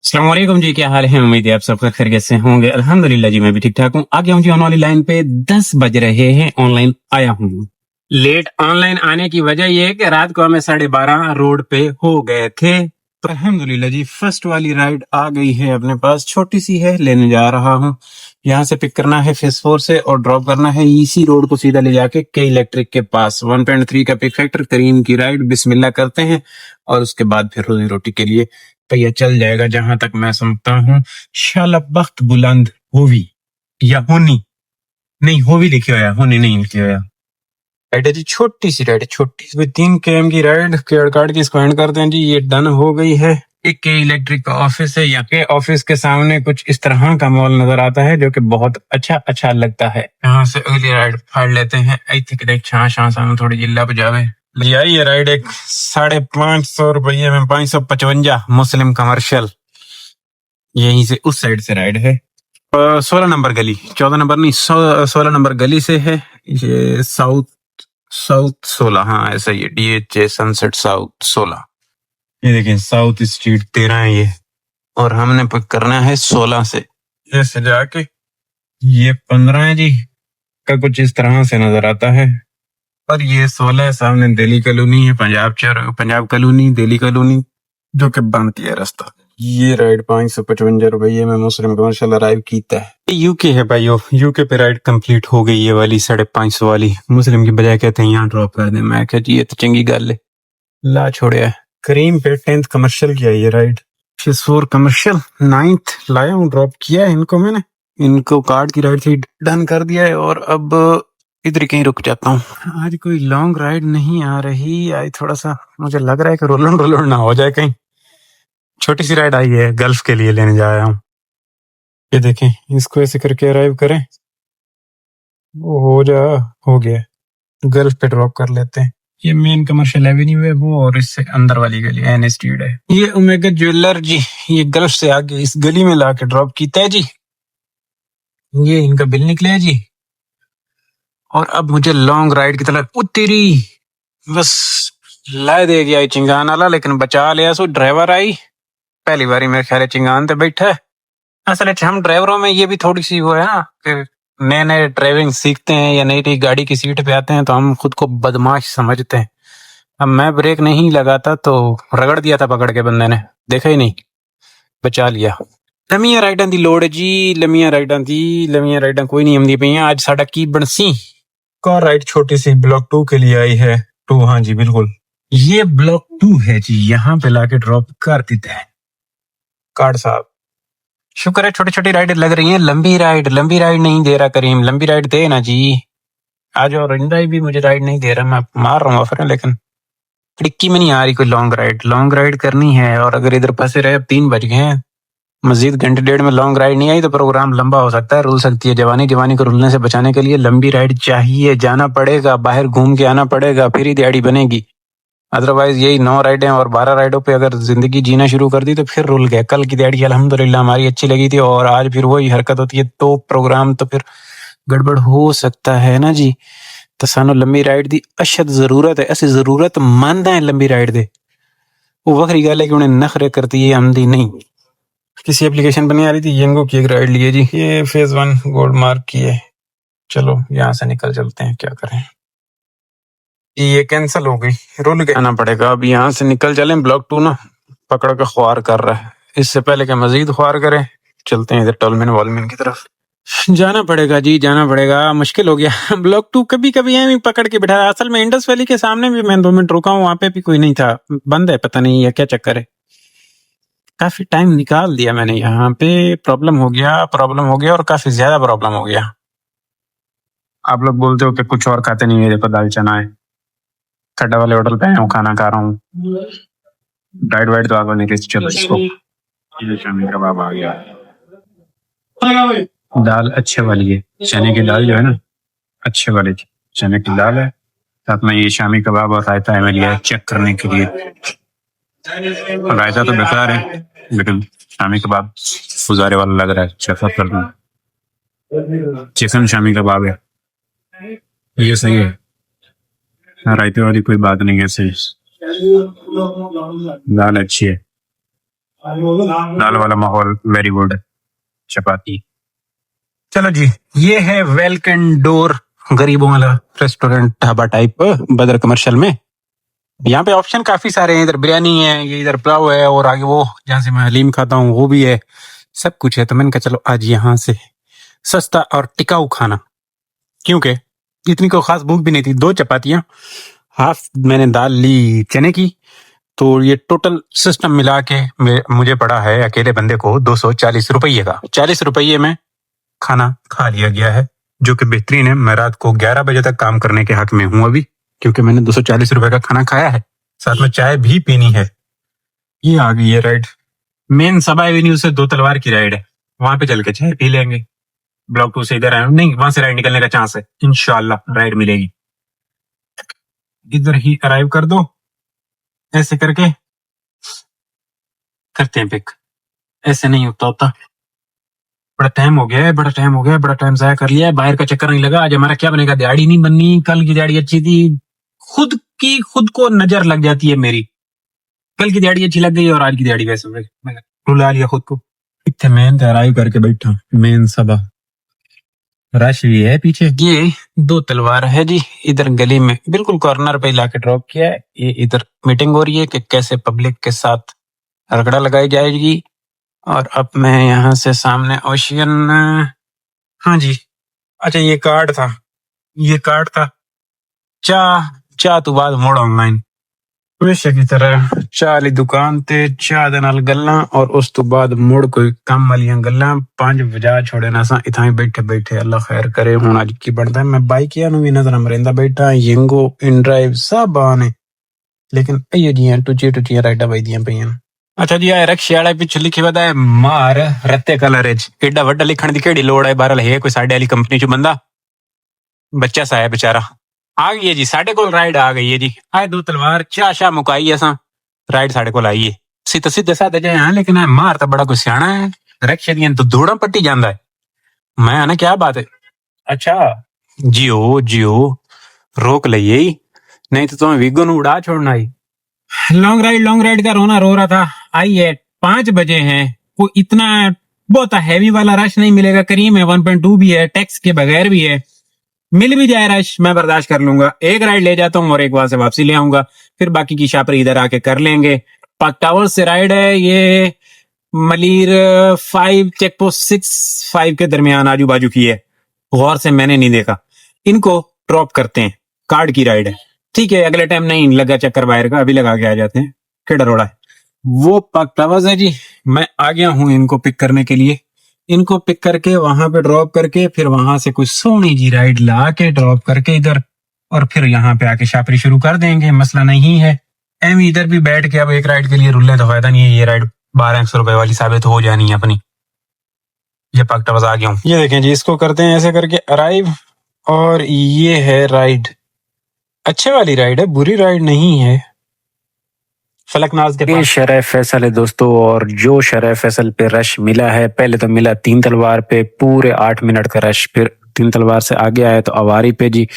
अस्सलाम वालेकुम जी, क्या हाल है? उम्मीद है आप सब खैरियत से होंगे। अल्हम्दुलिल्लाह जी, मैं भी ठीक ठाक हूँ। आ गया हूँ जी ऑनलाइन लाइन पे। 10 बज रहे हैं, ऑनलाइन आया हूँ। लेट ऑनलाइन आने की वजह यह है कि रात को हमें 12:30 रोड पे हो गए थे। तो अल्हम्दुलिल्लाह जी, फर्स्ट वाली राइड आ गई है अपने पास। छोटी सी है, लेने जा रहा हूँ। यहाँ से पिक करना है फेस 4 से और ड्रॉप करना है इसी रोड को सीधा ले जाके के इलेक्ट्रिक के पास। 1.3 का पिक फैक्टर, करीम की राइड। बिस्मिल्लाह करते हैं और उसके बाद फिर रोजी रोटी के लिए पहिया चल जाएगा। जहां तक मैं समझता हूँ शाला बख्त बुलंद होवी या होनी, नहीं होवी लिखे हुआ है, होनी नहीं लिखे हुआ है। राइड है जी, छोटी सी राइड, छोटी सी 3 km की राइड। क्रेडिट कार्ड की इसको एंड करते हैं जी। ये डन हो गई है। एक के इलेक्ट्रिक का ऑफिस है। यहाँ के ऑफिस के सामने कुछ इस तरह का मॉल नजर आता है जो कि बहुत अच्छा अच्छा लगता है। यहाँ से अगली राइड फाड़ लेते हैं। आई थिंक देख छां छां सामने थोड़ी जिला बजावे लिया। ये राइड एक 550 रुपये में 555 मुस्लिम कमर्शियल। यहीं से उस साइड से राइड है। 16 नंबर गली, 14 नंबर नहीं, 16 नंबर गली से है। ये साउथ साउथ 16, हाँ ऐसा ही है। DHA sunset south 16। ये देखें, साउथ स्ट्रीट 13 है ये, और हमने पिक करना है 16 से। ऐसे जाके ये 15 है जी का, कुछ इस तरह से नजर आता है। और ये 16 है, सामने दिल्ली कॉलोनी है, पंजाब कॉलोनी, दिल्ली कॉलोनी, जो कि बनती है रास्ता। ये राइड 555 रुपये में मुस्लिम कमर्शियल अराइव कीता है। यूके है भाइयों, यूके पे राइड कंप्लीट हो गई। ये वाली 550 वाली मुस्लिम की बजाय कहते हैं यहाँ ड्रॉप कर दे। मैं कहा जी ये तो चंगी गल है, ला छोड़िया। करीम पे 10th कमर्शियल की है ये राइड। 4 कमर्शियल 9th लाया हूँ, ड्रॉप किया है इनको मैंने। इनको कार्ड की राइड थी, डन कर दिया है। और अब इधर ही कहीं रुक जाता हूँ। आज कोई लॉन्ग राइड नहीं आ रही। आज थोड़ा सा मुझे लग रहा है कि रोलन रोलन ना हो जाए कहीं। छोटी सी राइड आई है, गल्फ के लिए लेने जा रहा हूँ। ये देखें, इसको ऐसे करके अराइव करें, वो हो गया। गल्फ पे ड्रॉप कर लेते हैं। ये मेन कमर्शियल एवेन्यू है वो, और इससे अंदर वाली गली एन स्ट्रीट है। ये ओमेगा ज्वेलर जी, ये गल्फ से आगे इस गली में लाके ड्रॉप कीता है जी। ये इनका बिल निकले है जी। और अब मुझे लॉन्ग राइड की तरफ तेरी बस ला दे गया चिंगान वाला, लेकिन बचा लिया सो ड्राइवर आई। पहली बारी मेरे ख्याल चिंगान ते बैठा है। असल हम ड्राइवरों में ये भी थोड़ी सी वो है ना कि नए नए ड्राइविंग सीखते हैं या नई नई गाड़ी की सीट पे आते हैं तो हम खुद को बदमाश समझते हैं। अब मैं ब्रेक नहीं लगाता तो रगड़ दिया था पकड़ के बंदे ने, देखा ही नहीं, बचा लिया। लमिया राइडां दी लोड़ है जी, लमिया राइडां कोई नहीं आंदी पईयां। आज साडा की बनसी कार राइड छोटी सी ब्लॉक 2 के लिए आई है। 2, हाँ जी बिल्कुल, ये ब्लॉक 2 है जी। यहाँ पे लाके ड्रॉप कर देते हैं कार्ड साहब। शुक्र है छोटी छोटी राइड लग रही है। लंबी राइड नहीं दे रहा करीम, लंबी राइड दे ना जी। आज और रिंदा भी मुझे राइड नहीं दे रहा। मैं मार रहा हूँ ऑफर, लेकिन खिड़की में नहीं आ रही कोई लॉन्ग राइड करनी है। और अगर इधर फंसे रहे, अब 3 बज गए हैं, मजीद घंटे डेढ़ में लॉन्ग राइड नहीं आई तो प्रोग्राम लंबा हो सकता है, रुल सकती है। जवानी को रुलने से बचाने के लिए लंबी राइड चाहिए। जाना पड़ेगा, बाहर घूम के आना पड़ेगा, फिर ही दिहाड़ी बनेगी। अदरवाइज यही 9 राइडें और 12 राइडों पे अगर जिंदगी जीना शुरू कर दी तो फिर रुल गए। कल की दिहाड़ी अल्हम्दुलिल्लाह हमारी अच्छी लगी थी, और आज फिर वही हरकत होती है तो प्रोग्राम तो फिर गड़बड़ हो सकता है ना जी। तो सानू लंबी राइड दी अशद जरूरत है। ऐसी जरूरतमंद है लंबी राइड दे। वो वखरी गल है कि उन्हें नखरे करती है, आमदी नहीं। किसी एप्लीकेशन पर नहीं आ रही थी, यंगो की एक राइड लिए जी। ये फेज 1 गोल्ड मार्क की है। चलो यहाँ से निकल चलते हैं, क्या करें। ये कैंसिल हो गई, रुल गए, आना पड़ेगा। अब यहाँ से निकल चलें। ब्लॉक 2 ना पकड़ के ख्वार कर रहा है। इससे पहले कि मजीद ख्वार करें, चलते हैं इधर टोलमिन वॉलमिन की तरफ। जाना पड़ेगा जी, जाना पड़ेगा। मुश्किल हो गया। ब्लॉक 2 कभी कभी है पकड़ के बिठा। असल में इंडस वैली के सामने भी मैं 2 मिनट रुका हूँ, वहां पे भी कोई नहीं था, बंद है, पता नहीं है क्या चक्कर है। काफी टाइम निकाल दिया मैंने यहाँ पे। प्रॉब्लम हो गया और काफी ज्यादा प्रॉब्लम हो गया। आप लोग बोलते हो कि कुछ और खाते नहीं, मेरे पर दाल चना है। खड्डा वाले होटल पे आया हूँ, खाना खा रहा हूँ। डाइट वाइट तो आगे नहीं, चलो इसको। ये शामी कबाब आ गया। दाल अच्छे वाली है, चने की दाल जो है ना, अच्छे वाली चने की दाल है। साथ में ये शामी कबाब और रायता है, मैं लिया चेक करने के लिए। रायता तो बेकार है, लेकिन शामी कबाब फुजारे वाला लग रहा है। चेक कर लूं। चिकन शामी कबाब है, ये सही है। रायते वाली कोई बात नहीं है, सही। दाल अच्छी है। दाल वाला माहौल वेरी गुड। चपाती। चलो जी, ये है वेलकम डोर, गरीबों वाला रेस्टोरेंट ढाबा टाइप बदर कमर्शियल में। यहाँ पे ऑप्शन काफी सारे हैं, इधर बिरयानी है, ये इधर पुलाव है, और आगे वो जहाँ से मैं हलीम खाता हूँ वो भी है, सब कुछ है। तो मैंने कहा चलो आज यहाँ से सस्ता और टिकाऊ खाना, क्योंकि इतनी कोई खास भूख भी नहीं थी। 2 चपातियां, हाफ मैंने दाल ली चने की, तो ये टोटल सिस्टम मिला के मुझे पड़ा है अकेले बंदे को 240 रुपये का। 40 रुपये में खाना खा लिया गया है, जो कि बेहतरीन है। मैं रात को 11 बजे तक काम करने के हक में हूं अभी, क्योंकि मैंने 240 रुपए का खाना खाया है, साथ में चाय भी पीनी है। ये आ गई है राइड, मेन सबा एवेन्यू से 2 तलवार की राइड है, वहां पे चल के चाय पी लेंगे। ब्लॉक 2 से इधर आए नहीं, वहां से राइड निकलने का चांस है, इंशाल्लाह राइड मिलेगी। इधर ही अराइव कर दो, ऐसे करके करते हैं पिक। ऐसे नहीं होता। बड़ा टाइम हो गया है, बड़ा टाइम जाया कर लिया है, बाहर का चक्कर नहीं लगा। आज हमारा क्या बनेगा, दिहाड़ी नहीं बननी। कल की दिहाड़ी अच्छी थी, खुद को नजर लग जाती है मेरी। कल की दिहाड़ी अच्छी लग गई और आज की दिहाड़ी वैसे हो गई, मैंने रुला लिया खुद को। इतने मेन अराइव करके बैठा, मेन सभा रश भी है पीछे। ये 2 तलवार है जी, इधर गली में बिल्कुल कॉर्नर पे लाके ड्रॉप किया है। ये इधर मीटिंग हो रही है कि कैसे पब्लिक के साथ रगड़ा लगाई जाएगी। और अब मैं यहाँ से सामने ओशियन, हाँ जी, अच्छा ये कार्ड था चाह तो बाद मोड़ ऑनलाइन हमेशा की तरह चाह वाली दुकान ते चाह दे नाल गल्लां, और उस तो बाद मुड़ कोई काम वालियां गल्लां 5 वजा छोड़े ना सा इथां बैठे अल्लाह खैर करे। हुण अज की बनदा है, मैं बाइकियां नु भी नजर मरेंदा बैठा, यंगो इन ड्राइव सब आने, लेकिन इयो जियां टुचियां राइडां वजदियां पईयां। अच्छा जी, आए रक्शे वाले पिछे लिखे वदा है मार रत्ते कलर च, एडा वड्डा लिखण दी केड़ी लोड़ है। बहरहाल है कोई साडे वाली कंपनी च बंदा, बच्चा सा है बेचारा। आ गई है जी साडे कोल राइड, आ गई है जी। आए 2 तलवार चाह शाह मुकाई असां, राइड साडे कोल आई है। सीधे साधे जे हां, लेकिन मार तो बड़ा कुछ सियाना है, रक्शे दियां तो दौड़ां पट्टी जांदा है। मैं आना क्या बात है। अच्छा जियो रोक लइए, नहीं तो तुम्हें विगो नु उड़ा छोड़ना ही। लॉन्ग राइड का रोना रो रहा था। आई है 5 बजे हैं, वो इतना बहुत हैवी वाला रश नहीं मिलेगा। करीम है, 1.2 भी है, टैक्स के बगैर भी है, मिल भी जाए रश मैं बर्दाश्त कर लूंगा। एक राइड ले जाता हूँ और एक वहां से वापसी ले आऊंगा, फिर बाकी की शापरी इधर आके कर लेंगे। पाक टावर से राइड है ये, मलिर 5 चेक पोस्ट 6-5 के दरमियान आजू बाजू की है, गौर से मैंने नहीं देखा। इनको ड्रॉप करते हैं, कार्ड की राइड है, ठीक है। अगले टाइम नहीं लगा चक्कर बाहर का, अभी लगा के आ जाते हैं। केड़ा रोड़ा है वो पाक टावर्स है जी। मैं आ गया हूँ इनको पिक करने के लिए, इनको पिक करके वहां पे ड्रॉप करके, फिर वहां से कुछ सोनी जी राइड ला के ड्रॉप करके इधर, और फिर यहाँ पे आके शापरी शुरू कर देंगे, मसला नहीं है। एम इधर भी बैठ के अब एक राइड के लिए रुलने तो फायदा नहीं है, ये राइड 1200 रुपए वाली साबित हो जानी है अपनी। ये पाक टावर्स आ गया हूँ, ये देखें जी, इसको करते हैं ऐसे करके अराइव, और ये है राइड, अच्छे वाली राइड है, बुरी राइड नहीं है। फलकनाज के पास शरह फैसल है दोस्तों, और जो शरह फैसल पे रश मिला है, पहले तो मिला 3 तलवार पे पूरे 8 मिनट का रश, फिर 3 तलवार से आगे आया तो अवारी पे जी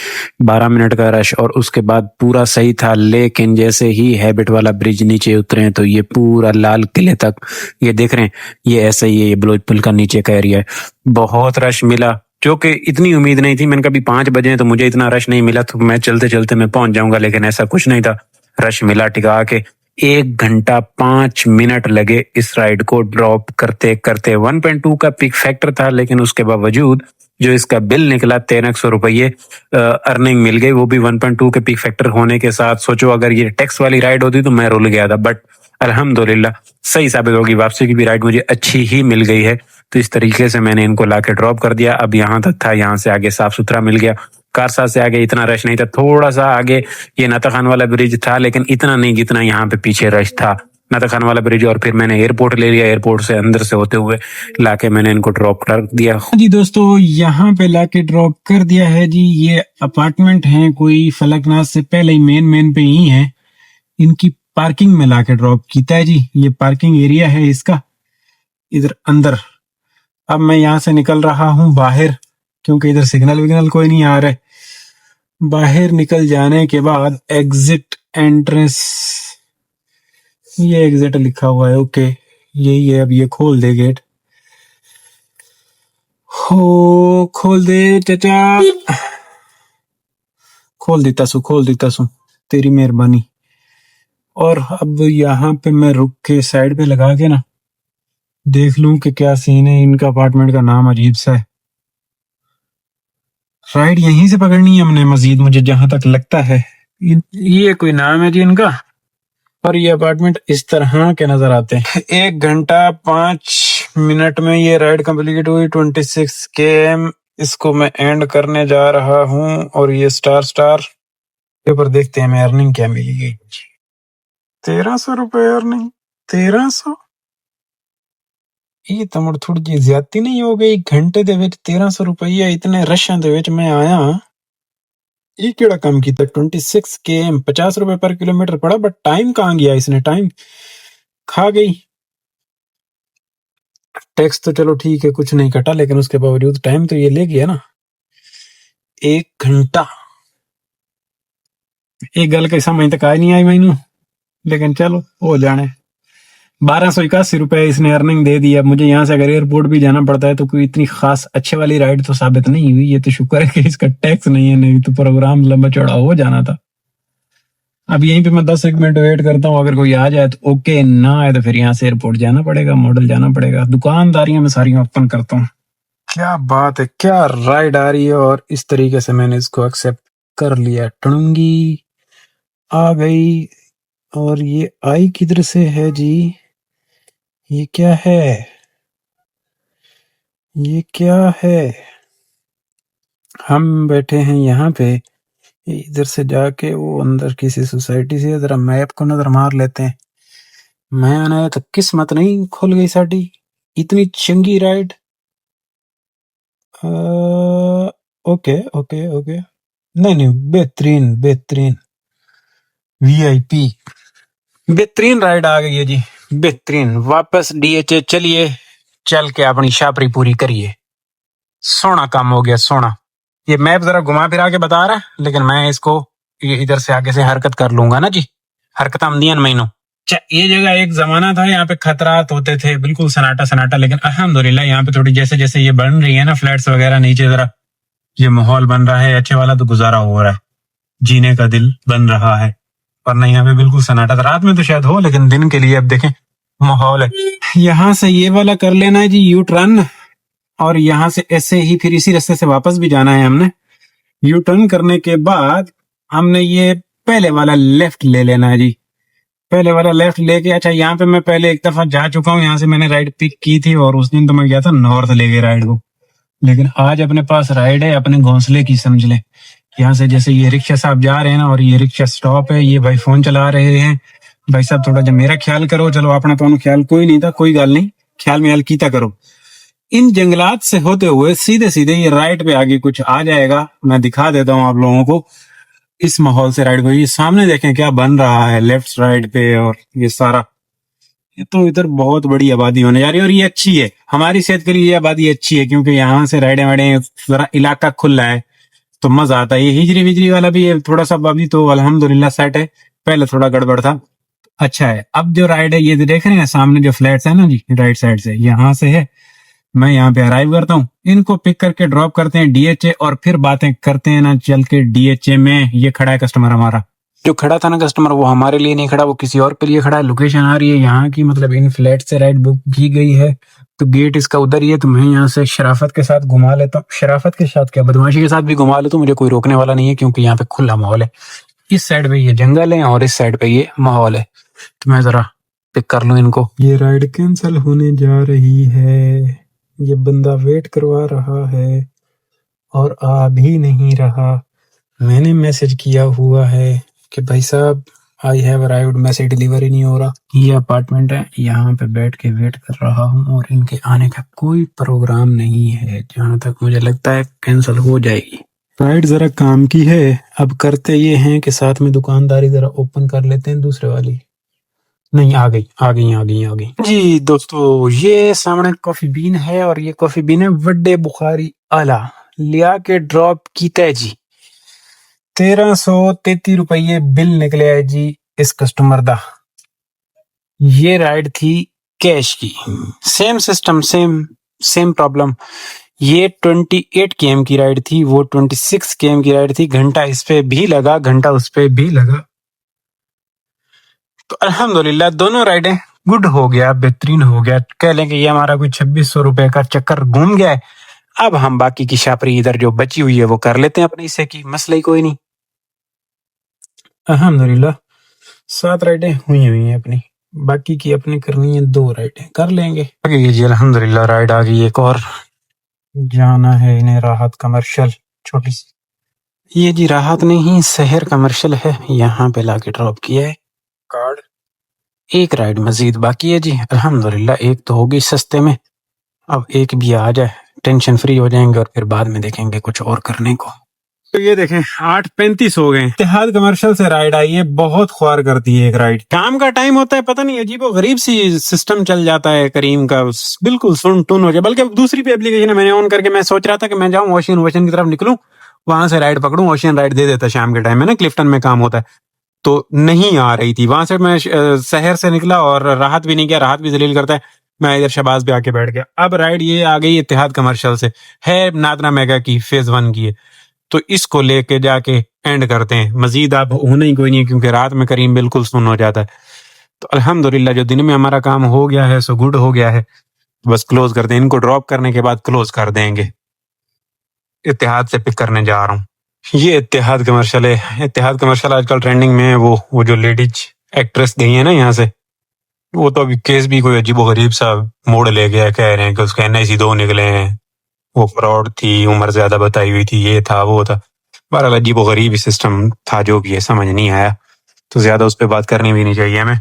12 मिनट का रश, और उसके बाद पूरा सही था। लेकिन जैसे ही हैबिट वाला ब्रिज नीचे उतरे तो ये पूरा लाल किले तक, ये देख रहे हैं, ये ऐसा ही है, ये बलोच पुल का नीचे का एरिया है। बहुत रश मिला, जो कि इतनी उम्मीद नहीं थी। मैंने कभी 5 बजे तो मुझे इतना रश नहीं मिला तो मैं चलते चलते मैं पहुंच जाऊंगा, लेकिन ऐसा कुछ नहीं था। रश मिला टिका के, 1 घंटा 5 मिनट लगे इस राइड को ड्रॉप करते करते। 1.2 का पिक फैक्टर था, लेकिन उसके बावजूद जो इसका बिल निकला 1300 रुपये अर्निंग मिल गई, वो भी 1.2 के पिक फैक्टर होने के साथ। सोचो अगर ये टैक्स वाली राइड होती तो मैं रुल गया था, बट अल्हम्दुलिल्लाह सही साबित होगी। वापसी की भी राइड मुझे अच्छी ही मिल गई है, तो इस तरीके से मैंने इनको लाके ड्रॉप कर दिया। अब यहाँ तक था, यहाँ से आगे साफ सुथरा मिल गया। कारसा से आगे इतना रश नहीं था, थोड़ा सा आगे ये नाता खान वाला ब्रिज था, लेकिन इतना नहीं जितना यहाँ पे पीछे रश था। नाता खान वाला ब्रिज, और फिर मैंने एयरपोर्ट ले लिया, एयरपोर्ट से अंदर से होते हुए लाके मैंने इनको ड्रॉप कर दिया जी। दोस्तों यहाँ पे लाके ड्रॉप कर दिया है जी। ये अपार्टमेंट है कोई फलकनाथ से पहले ही मेन पे ही है, इनकी पार्किंग में लाके ड्रॉप किया है जी। ये पार्किंग एरिया है इसका, इधर अंदर। अब मैं यहाँ से निकल रहा हूँ बाहर, क्योंकि इधर सिग्नल विग्नल कोई नहीं आ रहा है। बाहर निकल जाने के बाद एग्जिट एंट्रेंस, ये एग्जिट लिखा हुआ है, ओके। यही है, अब ये खोल दे गेट। हो खोल दे चाचा, खोल देता सू, तेरी मेहरबानी। और अब यहाँ पे मैं रुक के साइड पे लगा के ना देख लूं कि क्या सीन है। इनका अपार्टमेंट का नाम अजीब सा है। राइड यहीं से पकड़नी है हमने मजीद, मुझे जहां तक लगता है। ये कोई नाम है जी इनका। और ये अपार्टमेंट इस तरह के नजर आते हैं। 1 घंटा 5 मिनट में ये राइड कंप्लीट हुई, 26 km। इसको मैं एंड करने जा रहा हूँ। और ये स्टार के ऊपर देखते हैं मैं अर्निंग क्या मिली। 1300 रुपए अर्निंग, 1300। ये तो मुड़ थोड़ी जी ज्यादा नहीं हो गई? घंटे दे विच 1300 रुपया इतने रशां दे विच मैं आया। ये केड़ा काम किया? 26 km 50 रुपए पर किलोमीटर पड़ा, बट टाइम कहाँ गया? इसने टाइम खा गई। टैक्स तो चलो ठीक है, कुछ नहीं कटा, लेकिन उसके बावजूद टाइम तो ये ले गया ना। 1 घंटा। एक गल के समझ तक आई नहीं आई मैनू, लेकिन चलो हो जाने। 1281 रुपए इसने अर्निंग दे दी। अब मुझे यहाँ से अगर एयरपोर्ट भी जाना पड़ता है तो कोई इतनी खास अच्छे वाली राइड तो साबित नहीं हुई। ये तो शुक्र है कि इसका टैक्स नहीं है, नहीं तो प्रोग्राम लंबा चौड़ा हो जाना था। अब यहीं पे मैं 10 मिनट वेट करता हूँ, अगर कोई आ जाए तो ओके, ना आए तो फिर यहाँ से एयरपोर्ट जाना पड़ेगा, मॉडल जाना पड़ेगा। दुकानदारियां मैं सारी ओपन करता हूँ। क्या बात है, क्या राइड आ रही है। और इस तरीके से मैंने इसको एक्सेप्ट कर लिया। टणुंगी आ गई। और ये आई किधर से है जी? ये क्या है? ये क्या है? हम बैठे हैं यहाँ पे। इधर से जाके वो अंदर किसी सोसाइटी से जरा मैप को नजर मार लेते हैं। मैं आना तो किस्मत नहीं खुल गई साड़ी। इतनी चंगी राइड। ओके ओके ओके, नहीं नहीं, बेहतरीन बेहतरीन, वीआईपी बेहतरीन राइड आ गई है जी, बेहतरीन। वापस डीएचए चलिए, चल के अपनी शापरी पूरी करिए। सोना काम हो गया, सोना। ये मैप जरा घुमा फिरा के बता रहा है, लेकिन मैं इसको ये इधर से आगे से हरकत कर लूंगा ना जी। हरकत आमदियन महीनों। ये जगह एक जमाना था, यहाँ पे खतरात होते थे, बिल्कुल सन्नाटा सन्नाटा, लेकिन अल्हम्दुलिल्लाह यहाँ पे थोड़ी जैसे जैसे ये बन रही है ना फ्लैट्स वगैरह नीचे, जरा ये माहौल बन रहा है अच्छे वाला, तो गुजारा हो रहा है, जीने का दिल बन रहा है। वरना यहाँ पे बिल्कुल सन्नाटा था। रात में तो शायद हो, लेकिन दिन के लिए अब देखें माहौल है। यहाँ से ये वाला कर लेना है जी, यू टर्न। और यहाँ से ऐसे ही फिर इसी रास्ते से वापस भी जाना है हमने। यू टर्न करने के बाद हमने ये पहले वाला लेफ्ट ले लेना है जी। पहले वाला लेफ्ट लेके, अच्छा यहाँ पे मैं पहले एक दफा जा चुका हूँ, यहाँ से मैंने राइड पिक की थी, और उस दिन तो मैं गया था नॉर्थ लेके राइड को। लेकिन आज अपने पास राइड है अपने घोंसले की, समझ ले। यहाँ से जैसे ये रिक्शा साहब जा रहे हैं ना, और ये रिक्शा स्टॉप है, ये भाई फोन चला रहे हैं। भाई साहब थोड़ा जब मेरा ख्याल करो। चलो अपना तो ख्याल कोई नहीं था, कोई गल नहीं, ख्याल में कीता करो। इन जंगलात से होते हुए सीधे सीधे ये राइट पे आगे कुछ आ जाएगा, मैं दिखा देता हूँ आप लोगों को। इस माहौल से राइड को, ये सामने देखें क्या बन रहा है लेफ्ट साइड पे, और ये सारा, ये तो इधर बहुत बड़ी आबादी होने जा रही है। और ये अच्छी है हमारी सेहत के लिए, ये आबादी अच्छी है, क्योंकि यहाँ से राइडे वाइडे जरा इलाका खुला है तो मजा आता है। ये हिजरी विजरी वाला भी है थोड़ा सा, अभी तो अल्हम्दुलिल्लाह सेट है, पहले थोड़ा गड़बड़ था। अच्छा है। अब जो राइड है ये देख रहे हैं सामने जो फ्लैट्स है ना जी, राइट साइड से यहाँ से है। मैं यहाँ पे अराइव करता हूँ, इनको पिक करके ड्रॉप करते हैं डीएचए, और फिर बातें करते हैं ना चल के डीएचए में। ये खड़ा है कस्टमर हमारा, जो खड़ा था ना कस्टमर, वो हमारे लिए नहीं खड़ा, वो किसी और के लिए खड़ा है। लोकेशन आ रही है यहाँ की, मतलब इन फ्लैट से राइड बुक की गई है, तो गेट इसका उधर ही है। तो मैं यहाँ से शराफत के साथ घुमा लेता हूँ, शराफत के साथ क्या बदमाशी के साथ भी घुमा लेता हूँ, मुझे कोई रोकने वाला नहीं है, क्योंकि यहाँ पे खुला माहौल है। इस साइड पे ये जंगल है और इस साइड पे ये माहौल है। तो मैं जरा पिक कर लूँ इनको। ये राइड कैंसिल होने जा रही है, ये बंदा वेट करवा रहा है और आ भी नहीं रहा। मैंने मैसेज किया हुआ है कि भाई साहब I have arrived, message deliver ही नहीं हो रहा। ये अपार्टमेंट है, यहाँ पे बैठ के वेट कर रहा हूँ, और इनके आने का कोई प्रोग्राम नहीं है। जहां तक मुझे लगता है कैंसिल हो जाएगी। राइड जरा काम की है। अब करते ये हैं कि साथ में दुकानदारी जरा ओपन कर लेते हैं दूसरे वाली। नहीं, आ गई जी दोस्तों। ये सामने कॉफी बीन है, और ये कॉफी बीन है वड्डे बुखारी आला, लिया के ड्रॉप कीता है जी। 1333 रुपये बिल निकले है जी इस कस्टमर दा। ये राइड थी कैश की। Same system, same problem. ये 28 km की राइड थी, वो 26 km की राइड थी। घंटा इस पे भी लगा, घंटा उस पे भी लगा। तो अल्हम्दुलिल्लाह दोनों राइडें गुड हो गया, बेहतरीन हो गया। कह लें कि ये हमारा कोई 2600 रुपए का चक्कर घूम गया है। अब हम बाकी की शापरी इधर जो बची हुई है वो कर लेते हैं अपने हिस्से की, मसला ही कोई नहीं। अल्हम्दुलिल्लाह 7 राइडें हुई हैं अपनी, बाकी की अपनी करनी है 2 राइडें, कर लेंगे आगे। ये जी अल्हम्दुलिल्लाह राइड आ गई एक और। जाना है इन्हें राहत कमर्शियल, छोटी सी। ये जी राहत नहीं, शहर कमर्शियल है, यहाँ पे लाके ड्रॉप किया है कार्ड। एक राइड मजीद बाकी है जी। अल्हम्दुलिल्लाह एक तो होगी सस्ते में, अब एक भी आ जाए टेंशन फ्री हो जाएंगे और फिर बाद में देखेंगे कुछ और करने को। तो ये देखें 8:35 हो गए। इत्तेहाद कमर्शियल से राइड आई है, बहुत ख्वार करती है एक राइड। काम का टाइम होता है, पता नहीं अजीबो गरीब सी सिस्टम चल जाता है करीम का, बिल्कुल सुन टुन हो जाए। बल्कि दूसरी भी एप्लीकेशन है, मैंने ऑन करके मैं सोच रहा था कि मैं जाऊं ओशन की तरफ निकलूं, वहां से राइड पकड़ूं। ओशन राइड दे देता शाम के टाइम में ना, क्लिफ्टन में काम होता है, तो नहीं आ रही थी। वहां से मैं शहर से निकला और राहत भी नहीं किया, राहत भी जलील करता है। मैं इधर शहबाज पे आके बैठ गया। अब राइड ये आ गई इत्तेहाद कमर्शियल से, है नादरा मेगा की, फेज 1 की है। तो इसको लेके जाके एंड करते हैं। मजीद अब होना ही कोई नहीं, क्योंकि रात में करीम बिल्कुल सुन हो जाता है। तो अल्हम्दुलिल्लाह जो दिन में हमारा काम हो गया है सो गुड हो गया है। बस क्लोज करते हैं, इनको ड्रॉप करने के बाद क्लोज कर देंगे। इत्तेहाद से पिक करने जा रहा हूँ। ये इत्तेहाद कमर्शियल है। इत्तेहाद कमर्शियल आजकल ट्रेंडिंग में है। वो जो लेडीज एक्ट्रेस गई है ना यहाँ से, वो तो अभी केस भी कोई अजीबो गरीब सा मोड़ ले गया। कह रहे हैं कि उसके NIC 2 निकले हैं, वो फ्रॉड थी, उम्र ज्यादा बताई हुई थी, ये था वो था। बहरहाल अजीबो गरीब सिस्टम था, जो भी है समझ नहीं आया, तो ज्यादा उस पर बात करनी भी नहीं चाहिए हमें।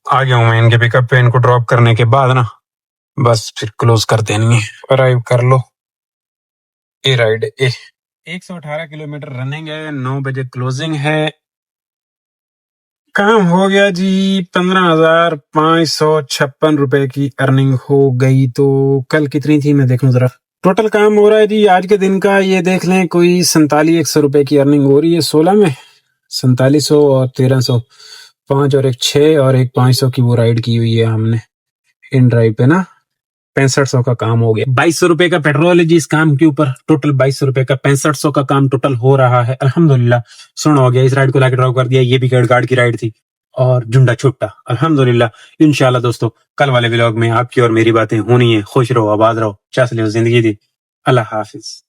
आ गया हूँ मैं इनके पिकअप पे। इनको ड्रॉप करने के बाद ना बस फिर क्लोज कर देनी है। अराइव कर लो। ए राइड 118 किलोमीटर रनिंग है, 9 बजे क्लोजिंग है। काम हो गया जी। 15,556 रुपए की अर्निंग हो गई। तो कल कितनी थी मैं देख लूं जरा। टोटल काम हो रहा है जी आज के दिन का, ये देख लें कोई 4700 रुपए की अर्निंग हो रही है 16 में। 4700 और 1300, 5 और एक 6 और एक 500 की वो राइड की हुई है हमने इन ड्राइव पे ना। 6500 का काम हो गया। 2200 रुपए का पेट्रोल है जी इस काम के ऊपर। टोटल 2200 रुपए का 6500 का काम टोटल हो रहा है। अल्हम्दुलिल्लाह सुन हो गया। इस राइड को लाके ड्रॉप कर दिया। ये भी गार्ड की राइड थी और झुंडा छुट्टा। अल्हम्दुलिल्लाह इंशाल्लाह दोस्तों कल वाले व्लॉग में आपकी और मेरी बातें होनी है। खुश रहो, आबाद रहो, चास लो जिंदगी दी। अल्लाह हाफिज।